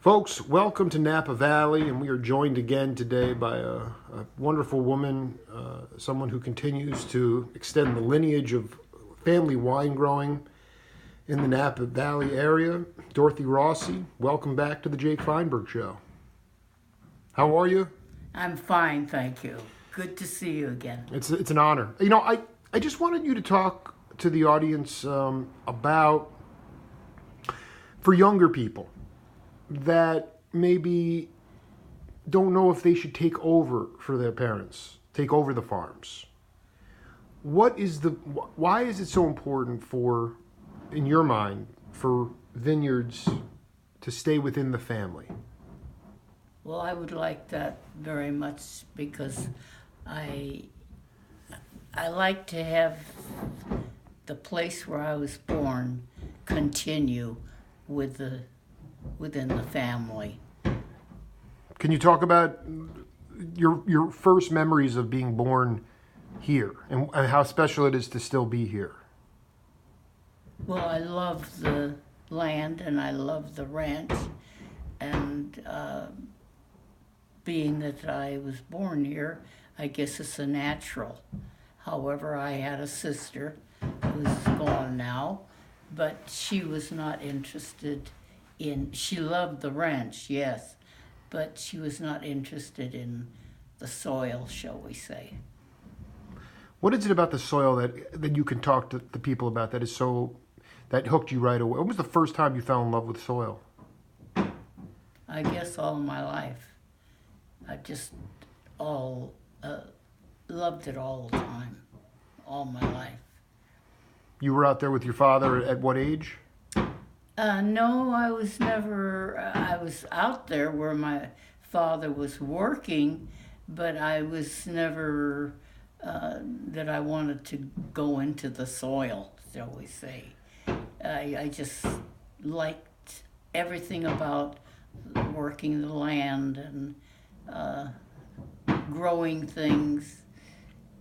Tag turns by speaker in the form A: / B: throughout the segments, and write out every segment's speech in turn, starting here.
A: Folks, welcome to Napa Valley, and we are joined again today by a wonderful woman, someone who continues to extend the lineage of family wine growing in the Napa Valley area. Dorothy Rossi, welcome back to the Jake Feinberg Show. How are you?
B: I'm fine, thank you. Good to see you again.
A: It's an honor. You know, I just wanted you to talk to the audience about, for younger people, that maybe don't know if they should take over for their parents, take over the farms. Why is it so important for, in your mind, for vineyards to stay within the family?
B: Well, I would like that very much because I like to have the place where I was born continue within the family.
A: Can you talk about your first memories of being born here and how special it is to still be here?
B: Well, I love the land and I love the ranch, and being that I was born here, I guess it's a natural. However, I had a sister who's gone now, but she was not interested she loved the ranch, yes, but she was not interested in the soil, shall we say.
A: What is it about the soil that you can talk to the people about that hooked you right away? When was the first time you fell in love with soil?
B: I guess all my life. I just loved it all the time, all my life.
A: You were out there with your father at what age?
B: No, I was never, I was out there where my father was working, but I was never, that I wanted to go into the soil, shall we say. I just liked everything about working the land and growing things,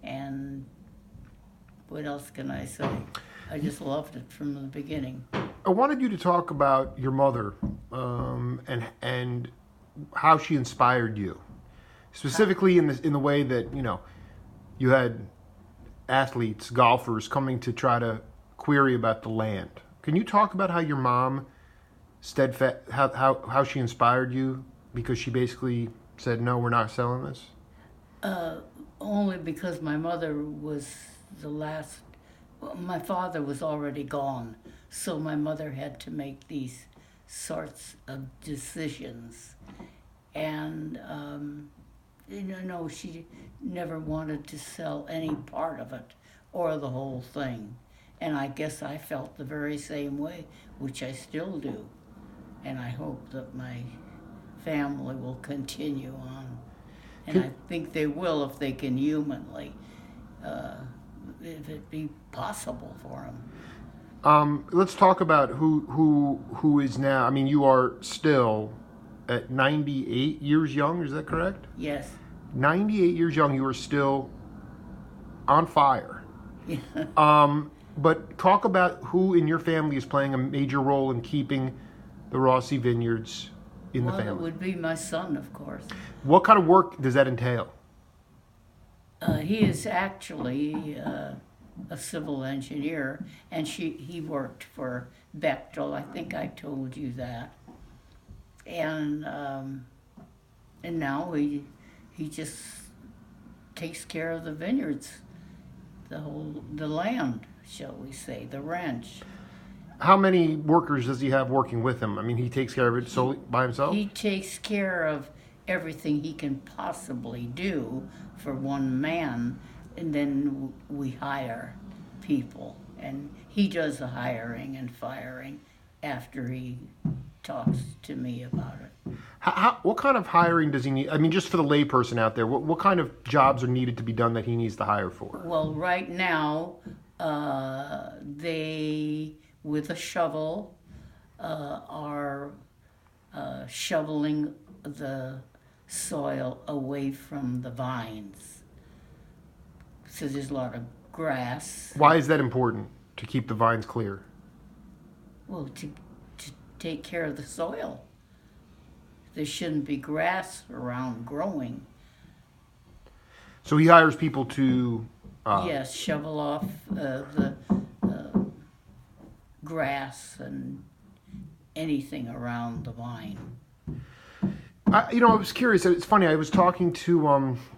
B: and what else can I say? I just loved it from the beginning.
A: I wanted you to talk about your mother and how she inspired you, specifically in the way that you had athletes, golfers coming to try to query about the land. Can you talk about how your mom how she inspired you, because she basically said, no, we're not selling this?
B: Only because my mother was the last. My father was already gone, so my mother had to make these sorts of decisions. And, she never wanted to sell any part of it or the whole thing. And I guess I felt the very same way, which I still do. And I hope that my family will continue on. And I think they will if they can humanly, if it be possible for them.
A: Let's talk about who is now. I mean, you are still at 98 years young. Is that correct?
B: Yes.
A: 98 years young. You are still on fire. But talk about who in your family is playing a major role in keeping the Rossi vineyards in the family.
B: Well, it would be my son, of course.
A: What kind of work does that entail?
B: He is actually a civil engineer, and he worked for Bechtel. I think I told you that. And now he just takes care of the vineyards, the land, shall we say, the ranch.
A: How many workers does he have working with him? I mean, he takes care of it solely by himself?
B: He takes care of everything he can possibly do for one man, and then we hire people. And he does the hiring and firing after he talks to me about it.
A: What kind of hiring does he need? I mean, just for the layperson out there, what kind of jobs are needed to be done that he needs to hire for?
B: Well, right now, they, with a shovel, are shoveling the soil away from the vines. So there's a lot of grass.
A: Why is that important, to keep the vines clear?
B: Well, to take care of the soil. there shouldn't be grass around growing.
A: So he hires people to.
B: Yes, shovel off the grass and anything around the vine.
A: I was curious. It's funny. I was talking to.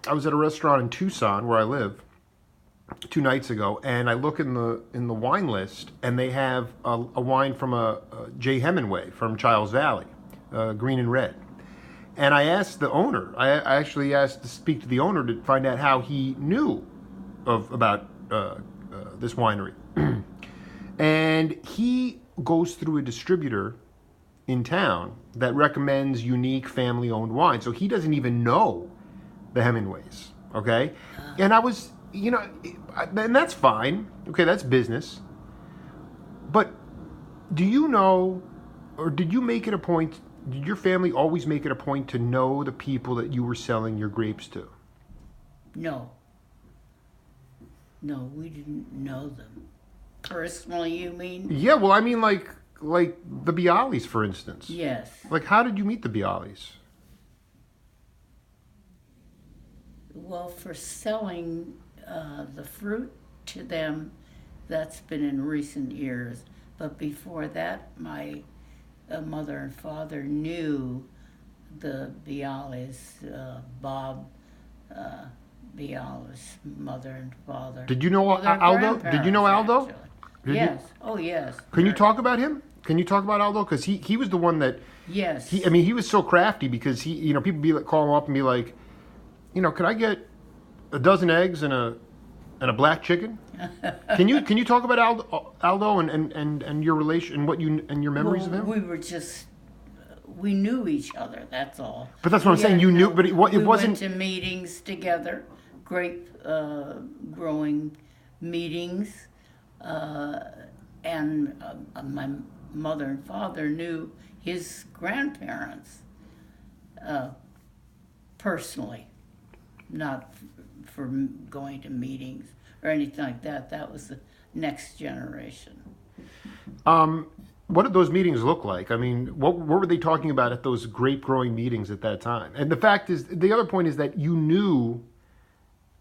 A: I was at a restaurant in Tucson where I live 2 nights ago, and I look in the wine list, and they have a wine from a J. Hemingway from Childs Valley, green and red. And I asked the owner. I actually asked to speak to the owner to find out how he knew about this winery. And he goes through a distributor in town that recommends unique family-owned wine. So he doesn't even know the Hemingways, okay? And I was, and that's fine. Okay, that's business. But do you know, or did you make it a point, did your family always make it a point to know the people that you were selling your grapes to?
B: No. No, we didn't know them. Personally, you mean?
A: Yeah, well, I mean like the Bialys, for instance.
B: Yes.
A: Like, how did you meet the Bialys?
B: Well, for selling the fruit to them, that's been in recent years. But before that, my mother and father knew the Bialys, Bob Bialys, mother and father.
A: Did you know
B: Well, they're
A: Aldo? Did you know
B: grandparents,
A: Aldo?
B: actually. Yes. Oh, yes.
A: Can you talk about him? Can you talk about Aldo? Because he was the one that.
B: Yes.
A: He was so crafty because people call him up and be like, could I get a dozen eggs and a black chicken? Can you talk about Aldo and your relation and your memories of him?
B: We knew each other. That's all.
A: But that's what I'm saying. You knew, but it wasn't.
B: We went to meetings together, grape growing meetings, and my mother and father knew his grandparents personally, not for going to meetings or anything like that. That was the next generation.
A: What did those meetings look like? I mean, what were they talking about at those grape growing meetings at that time? And the fact is, the other point is that you knew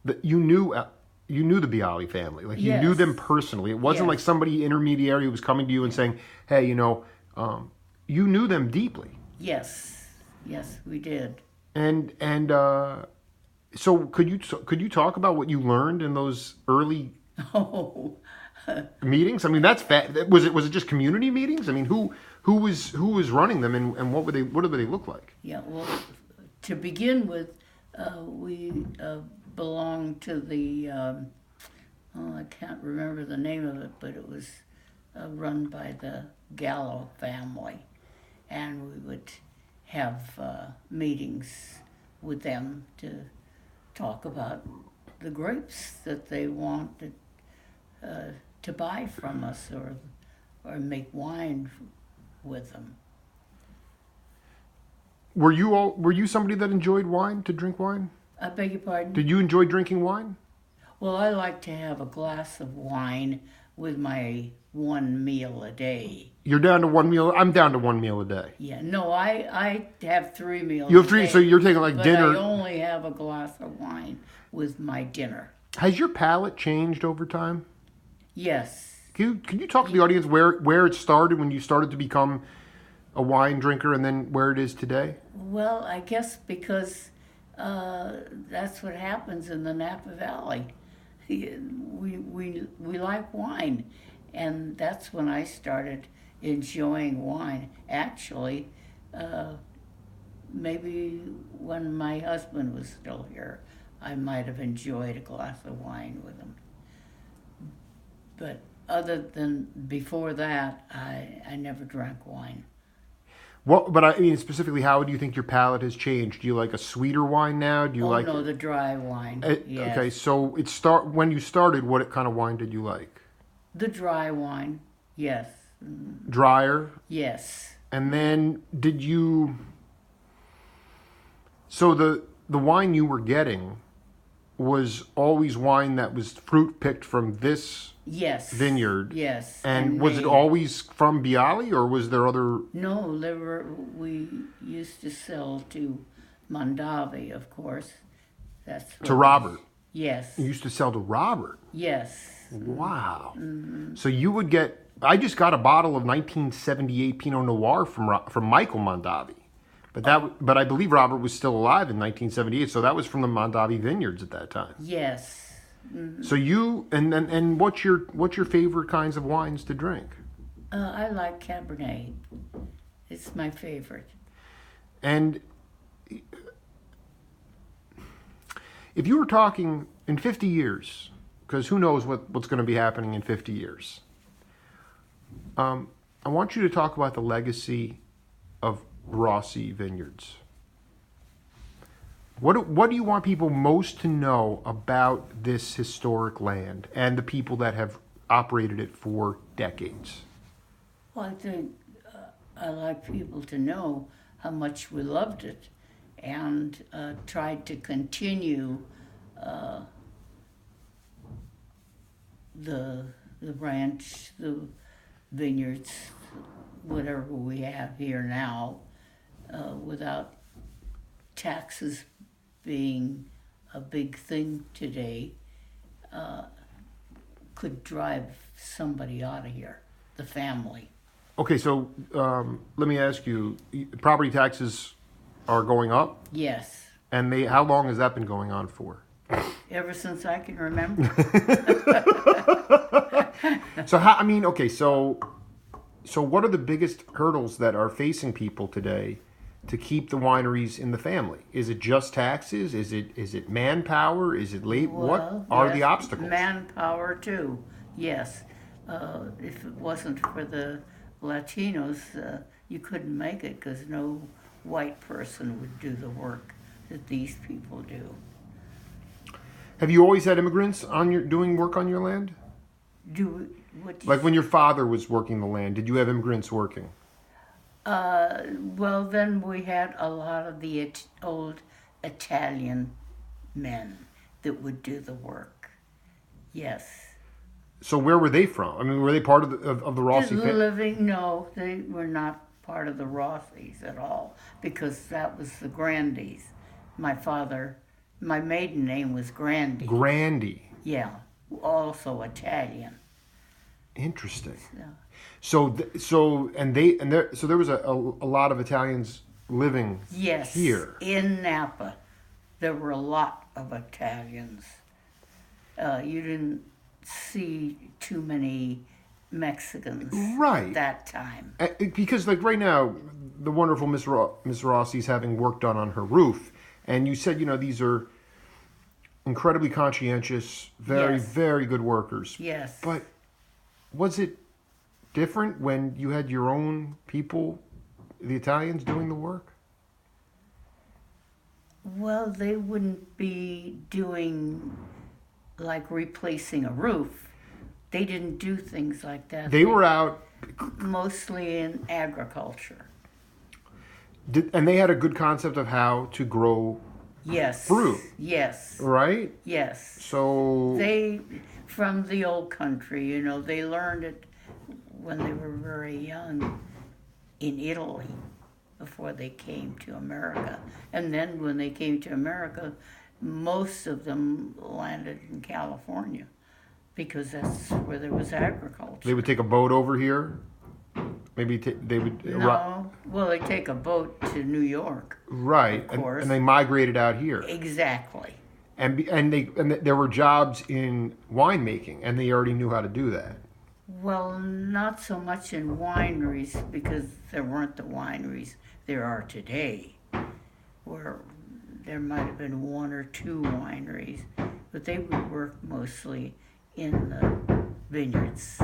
A: the Bialy family, like you knew them personally. It wasn't like somebody intermediary who was coming to you and saying, "Hey, you knew them deeply."
B: Yes, we did.
A: And so could you talk about what you learned in those early meetings? I mean, that's was it just community meetings? I mean, who was running them and what did they look like?
B: Yeah, well, to begin with, we belonged to the I can't remember the name of it, but it was run by the Gallo family, and we would have meetings with them to talk about the grapes that they wanted to buy from us or make wine with them.
A: Were you somebody that enjoyed wine, to drink wine?
B: I beg your pardon?
A: Did you enjoy drinking wine?
B: Well, I like to have a glass of wine with my one meal a day.
A: You're down to one meal. I'm down to one meal a day.
B: Yeah, no, I have 3 meals.
A: You have 3,
B: a day,
A: so you're taking like
B: but
A: dinner.
B: I only have a glass of wine with my dinner.
A: Has your palate changed over time?
B: Yes.
A: Can you talk to the audience where it started when you started to become a wine drinker and then where it is today?
B: Well, I guess because that's what happens in the Napa Valley. We like wine, and that's when I started enjoying wine. Actually, maybe when my husband was still here, I might have enjoyed a glass of wine with him. But other than before that, I never drank wine.
A: Well, but I mean specifically, how do you think your palate has changed? Do you like a sweeter wine now? Do you like?
B: No, the dry wine. Yes.
A: Okay, so when you started, what kind of wine did you like?
B: The dry wine, yes.
A: Drier.
B: Yes.
A: And then did you? So the wine you were getting was always wine that was fruit picked from this
B: Yes.
A: vineyard.
B: Yes.
A: And was it
B: they-
A: always from Bialy, or was there other?
B: No, we used to sell to Mondavi, of course. That's
A: To
B: what-
A: Robert.
B: Yes.
A: You used to sell to Robert.
B: Yes.
A: Wow. So you would get. I just got a bottle of 1978 Pinot Noir from Michael Mondavi, but I believe Robert was still alive in 1978. So that was from the Mondavi vineyards at that time.
B: Yes.
A: So you and what's your favorite kinds of wines to drink?
B: I like Cabernet. It's my favorite.
A: And if you were talking in 50 years, because who knows what's going to be happening in 50 years, I want you to talk about the legacy of Rossi Vineyards. What do you want people most to know about this historic land and the people that have operated it for decades?
B: Well, I think I like people to know how much we loved it and tried to continue the ranch, the vineyards, whatever we have here now, without taxes being a big thing today, could drive somebody out of here, the family.
A: Okay, so let me ask you: property taxes are going up,
B: Yes,
A: and how long has that been going on for?
B: ever since I can remember.
A: So how? I mean, okay, so what are the biggest hurdles that are facing people today to keep the wineries in the family? Is it just taxes? Is it manpower? Is it labor? What
B: Well,
A: are
B: yes,
A: the obstacles?
B: Manpower too, yes. If it wasn't for the Latinos, you couldn't make it because no white person would do the work that these people do.
A: Have you always had immigrants doing work on your land? Like when your father was working the land, did you have immigrants working?
B: Well, then we had a lot of the old Italian men that would do the work. Yes.
A: So where were they from? I mean, were they part of the Rossi family?
B: No, they were not part of the Rossis at all because that was the Grandies. My maiden name was Grandy.
A: Grandy.
B: Yeah, also Italian.
A: Interesting.
B: Yeah.
A: So there was a lot of Italians living
B: Yes.
A: here.
B: In Napa, there were a lot of Italians. You didn't see too many Mexicans
A: Right.
B: that time.
A: Because like right now, the wonderful Miss Rossi's having work done on her roof, and you said these are incredibly conscientious, very
B: Yes.
A: very good workers.
B: Yes.
A: But was it different when you had your own people, the Italians, doing the work?
B: Well, they wouldn't be doing like replacing a roof. They didn't do things like that.
A: They were out,
B: mostly in agriculture.
A: and they had a good concept of how to grow
B: Yes.
A: fruit,
B: Yes.
A: right?
B: Yes.
A: So
B: They, from the old country, they learned it when they were very young in Italy before they came to America. And then when they came to America, most of them landed in California because that's where there was agriculture.
A: they would take a boat over here. Maybe they would.
B: No, well, they take a boat to New York.
A: Right,
B: Of course.
A: and they migrated out here,
B: Exactly.
A: and there were jobs in winemaking, and they already knew how to do that.
B: Well, not so much in wineries because there weren't the wineries there are today, where there might have been one or two wineries, but they would work mostly in the vineyards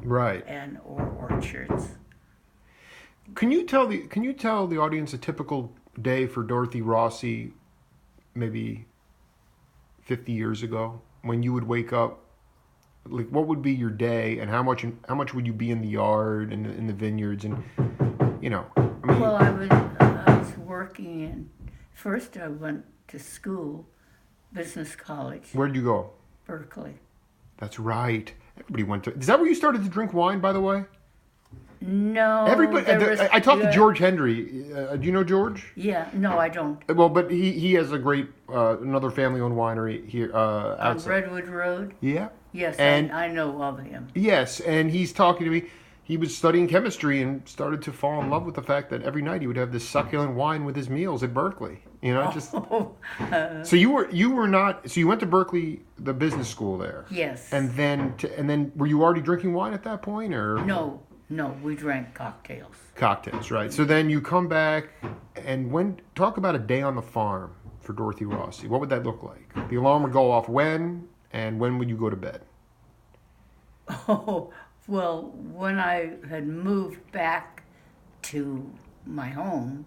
A: Right.
B: or orchards.
A: Can you tell the audience a typical day for Dorothy Rossi, maybe 50 years ago, when you would wake up? Like, what would be your day, and how much would you be in the yard and in the vineyards, and I mean,
B: Well, I was working in. First, I went to school, business college,
A: where'd you go?
B: Berkeley.
A: That's right. Everybody went to. Is that where you started to drink wine, by the way?
B: No.
A: Everybody. I talked to George Hendry. Do you know George?
B: Yeah. No, I don't.
A: Well, but he has a great another family-owned winery here
B: On
A: outside.
B: Redwood Road.
A: Yeah.
B: Yes,
A: And
B: I know of him.
A: yes, and he's talking to me. He was studying chemistry and started to fall in love with the fact that every night he would have this succulent wine with his meals at Berkeley. You know, just so you were not. So you went to Berkeley, the business school there.
B: Yes.
A: And then were you already drinking wine at that point, or
B: No, we drank cocktails.
A: cocktails? Right. So then you come back, and talk about a day on the farm for Dorothy Rossi. What would that look like? The alarm would go off when, and when would you go to bed?
B: Oh, well, when I had moved back to my home,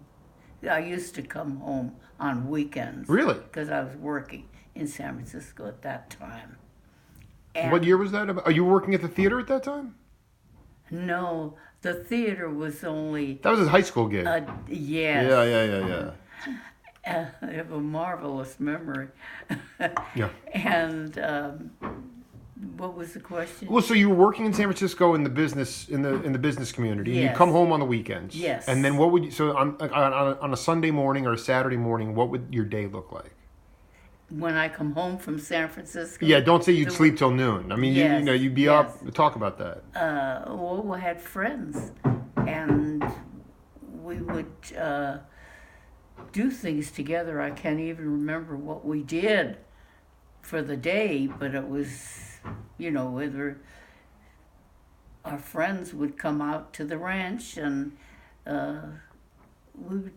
B: I used to come home on weekends.
A: Really?
B: Because I was working in San Francisco at that time. And
A: What year was that? Are you working at the theater at that time?
B: no, the theater was only,
A: That was his high school gig.
B: yes.
A: Yeah.
B: I have a marvelous memory.
A: Yeah.
B: And what was the question?
A: Well, so you were working in San Francisco in the business community. And
B: Yes.
A: you come home on the weekends.
B: Yes.
A: And then what would you? So on a Sunday morning or a Saturday morning, what would your day look like?
B: When I come home from San Francisco.
A: Yeah, don't say you'd
B: the-
A: sleep till noon. I mean,
B: Yes,
A: you'd be
B: yes.
A: up. Talk about that.
B: Well, I had friends, and we would do things together. I can't even remember what we did for the day, but it was, whether our friends would come out to the ranch, and we would,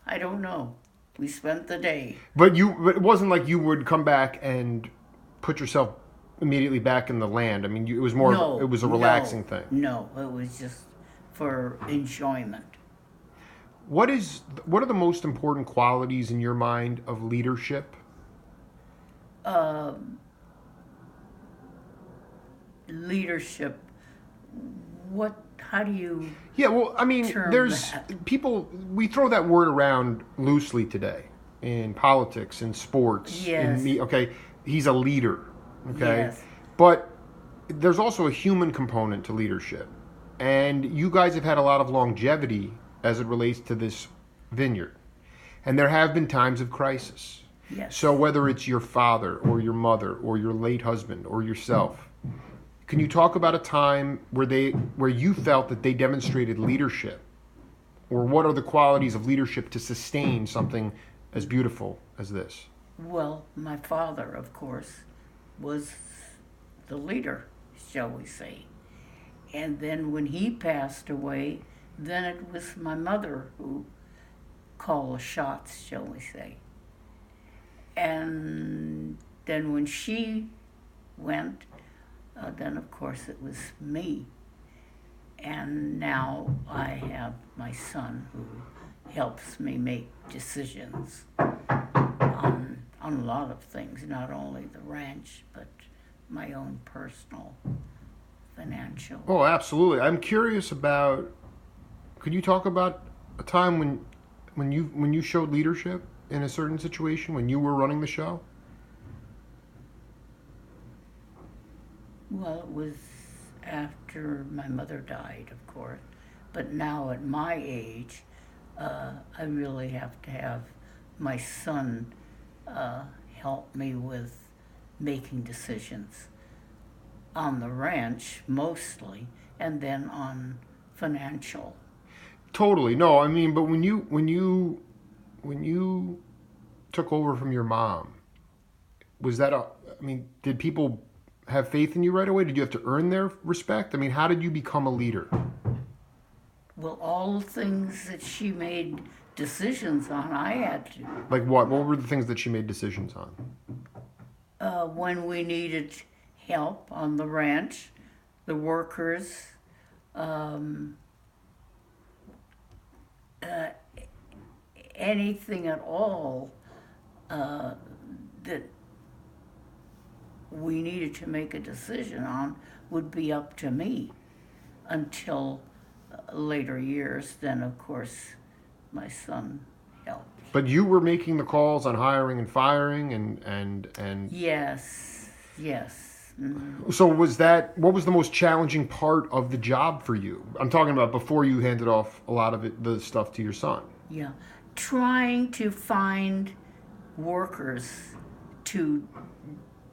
B: I don't know, we spent the day.
A: But it wasn't like you would come back and put yourself immediately back in the land. I mean, it was more.
B: No,
A: it was a relaxing thing.
B: No, it was just for enjoyment.
A: What are the most important qualities in your mind of leadership?
B: Leadership. How do you?
A: Yeah, well, I mean,
B: term
A: there's
B: that?
A: people, we throw that word around loosely today in politics, in sports,
B: Yes.
A: okay, he's a leader, okay?
B: Yes.
A: But there's also a human component to leadership. And you guys have had a lot of longevity as it relates to this vineyard. And there have been times of crisis.
B: Yes.
A: So whether it's your father or your mother or your late husband or yourself, can you talk about a time where you felt that they demonstrated leadership? Or what are the qualities of leadership to sustain something as beautiful as this?
B: Well, my father, of course, was the leader, shall we say. And then when he passed away, then it was my mother who called the shots, shall we say. And then when she went, then of course it was me. And now I have my son who helps me make decisions on a lot of things, not only the ranch, but my own personal financial.
A: Oh, absolutely. I'm curious about, could you talk about a time when you showed leadership in a certain situation when you were running the show?
B: Well, it was after my mother died, of course. But now at my age, I really have to have my son help me with making decisions on the ranch mostly, and then on financial.
A: Totally. No, I mean, but when you took over from your mom, was that did people have faith in you right away? Did you have to earn their respect? I mean, how did you become a leader?
B: Well, all the things that she made decisions on, I had to.
A: Like what? What were the things that she made decisions on?
B: When we needed help on the ranch, the workers, anything at all that we needed to make a decision on would be up to me until later years. Then, of course, my son helped.
A: But you were making the calls on hiring and firing and
B: Yes.
A: So what was the most challenging part of the job for you? I'm talking about before you handed off a lot of the stuff to your son.
B: Yeah. Trying to find workers to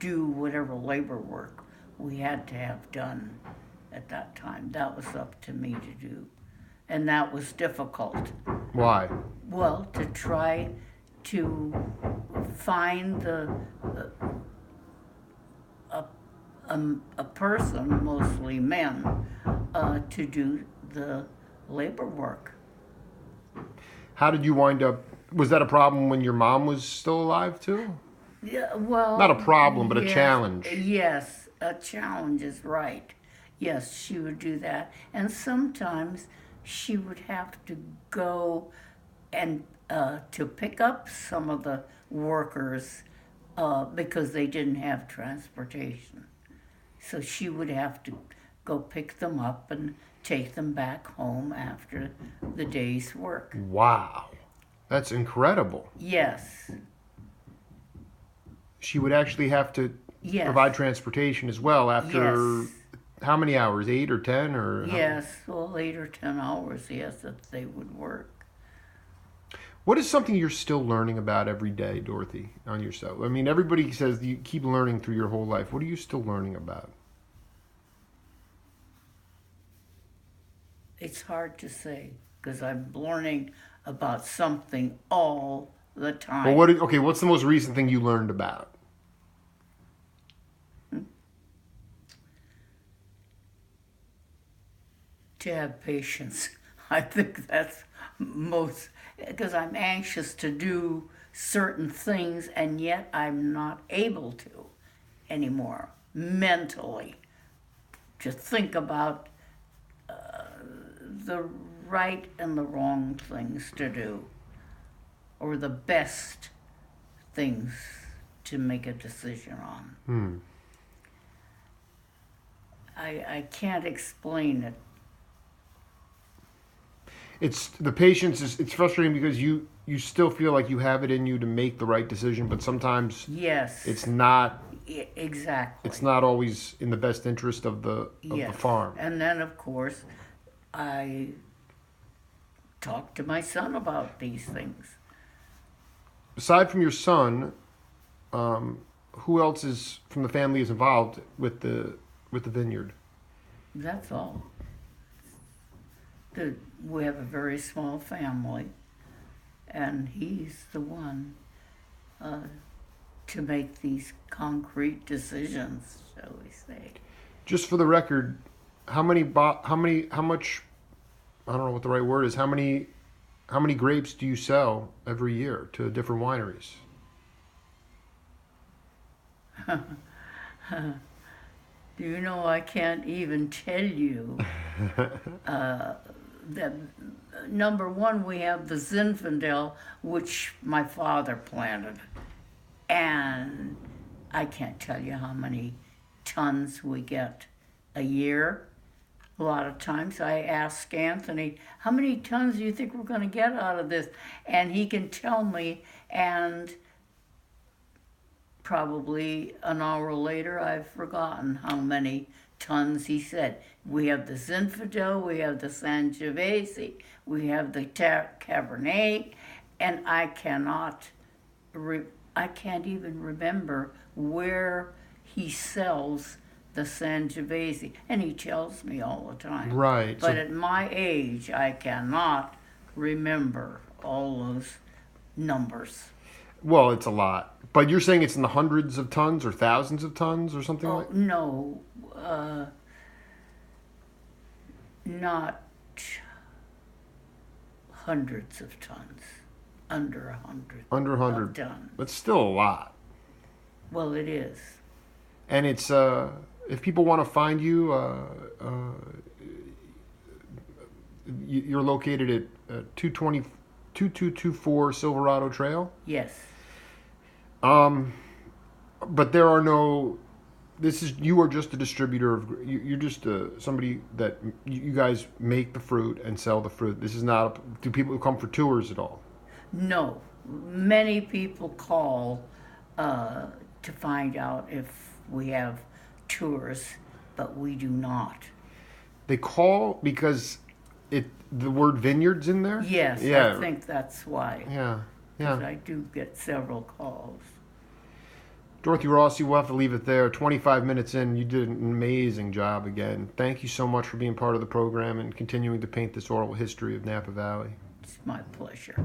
B: do whatever labor work we had to have done at that time. That was up to me to do. And that was difficult.
A: Why?
B: Well, to try to find a person, mostly men, to do the labor work.
A: How did you wind up? Was that a problem when your mom was still alive too?
B: Yeah, well,
A: Not a problem, but a
B: yes,
A: challenge.
B: Yes, a challenge is right. Yes, she would do that, and sometimes she would have to go and to pick up some of the workers because they didn't have transportation. So she would have to go pick them up and take them back home after the day's work.
A: Wow. That's incredible.
B: Yes.
A: She would actually have to
B: Yes.
A: provide transportation as well after
B: Yes.
A: how many hours? 8 or 10 or
B: Yes, well, 8 or 10 hours, yes, that they would work.
A: What is something you're still learning about every day, Dorothy, on yourself? I mean, everybody says you keep learning through your whole life. What are you still learning about?
B: It's hard to say because I'm learning about something all the time.
A: Well, what's the most recent thing you learned about?
B: To have patience. I think that's most, because I'm anxious to do certain things and yet I'm not able to anymore mentally. To think about the right and the wrong things to do, or the best things to make a decision on. I can't explain it.
A: It's the patience is it's frustrating because you still feel like you have it in you to make the right decision, but sometimes
B: Yes.
A: it's not
B: Exactly.
A: it's not always in the best interest of the
B: Yes.
A: farm.
B: And then, of course, I talk to my son about these things.
A: Aside from your son, who else is from the family is involved with the vineyard?
B: That's all. We have a very small family, and he's the one to make these concrete decisions, shall we say.
A: Just for the record, how much I don't know what the right word is. How many grapes do you sell every year to different wineries?
B: You know, I can't even tell you. That number one, we have the Zinfandel, which my father planted, and I can't tell you how many tons we get a year. A lot of times I ask Anthony, how many tons do you think we're going to get out of this? And he can tell me, and probably an hour later I've forgotten how many tons he said. We have the Zinfandel, we have the Sangiovese, we have the Cabernet, and I can't even remember where he sells the Sangiovese, and he tells me all the time.
A: Right.
B: But at my age, I cannot remember all those numbers.
A: Well, it's a lot. But you're saying it's in the hundreds of tons or thousands of tons or something like?
B: No, not hundreds of tons. Under 100.
A: Under 100.
B: Tons.
A: But still a lot.
B: Well, it is.
A: And it's if people want to find you, you're located at 2224 Silverado Trail.
B: Yes.
A: But there are no. You are just a distributor of. You're just somebody that you guys make the fruit and sell the fruit. This is not. Do people come for tours at all?
B: No. Many people call to find out if we have tours, but we do not.
A: They call because the word vineyards in there?
B: Yes,
A: Yeah.
B: I think that's why.
A: Yeah.
B: 'Cause
A: Yeah.
B: I do get several calls.
A: Dorothy Rossi, we'll have to leave it there. 25 minutes in, you did an amazing job again. Thank you so much for being part of the program and continuing to paint this oral history of Napa Valley.
B: It's my pleasure.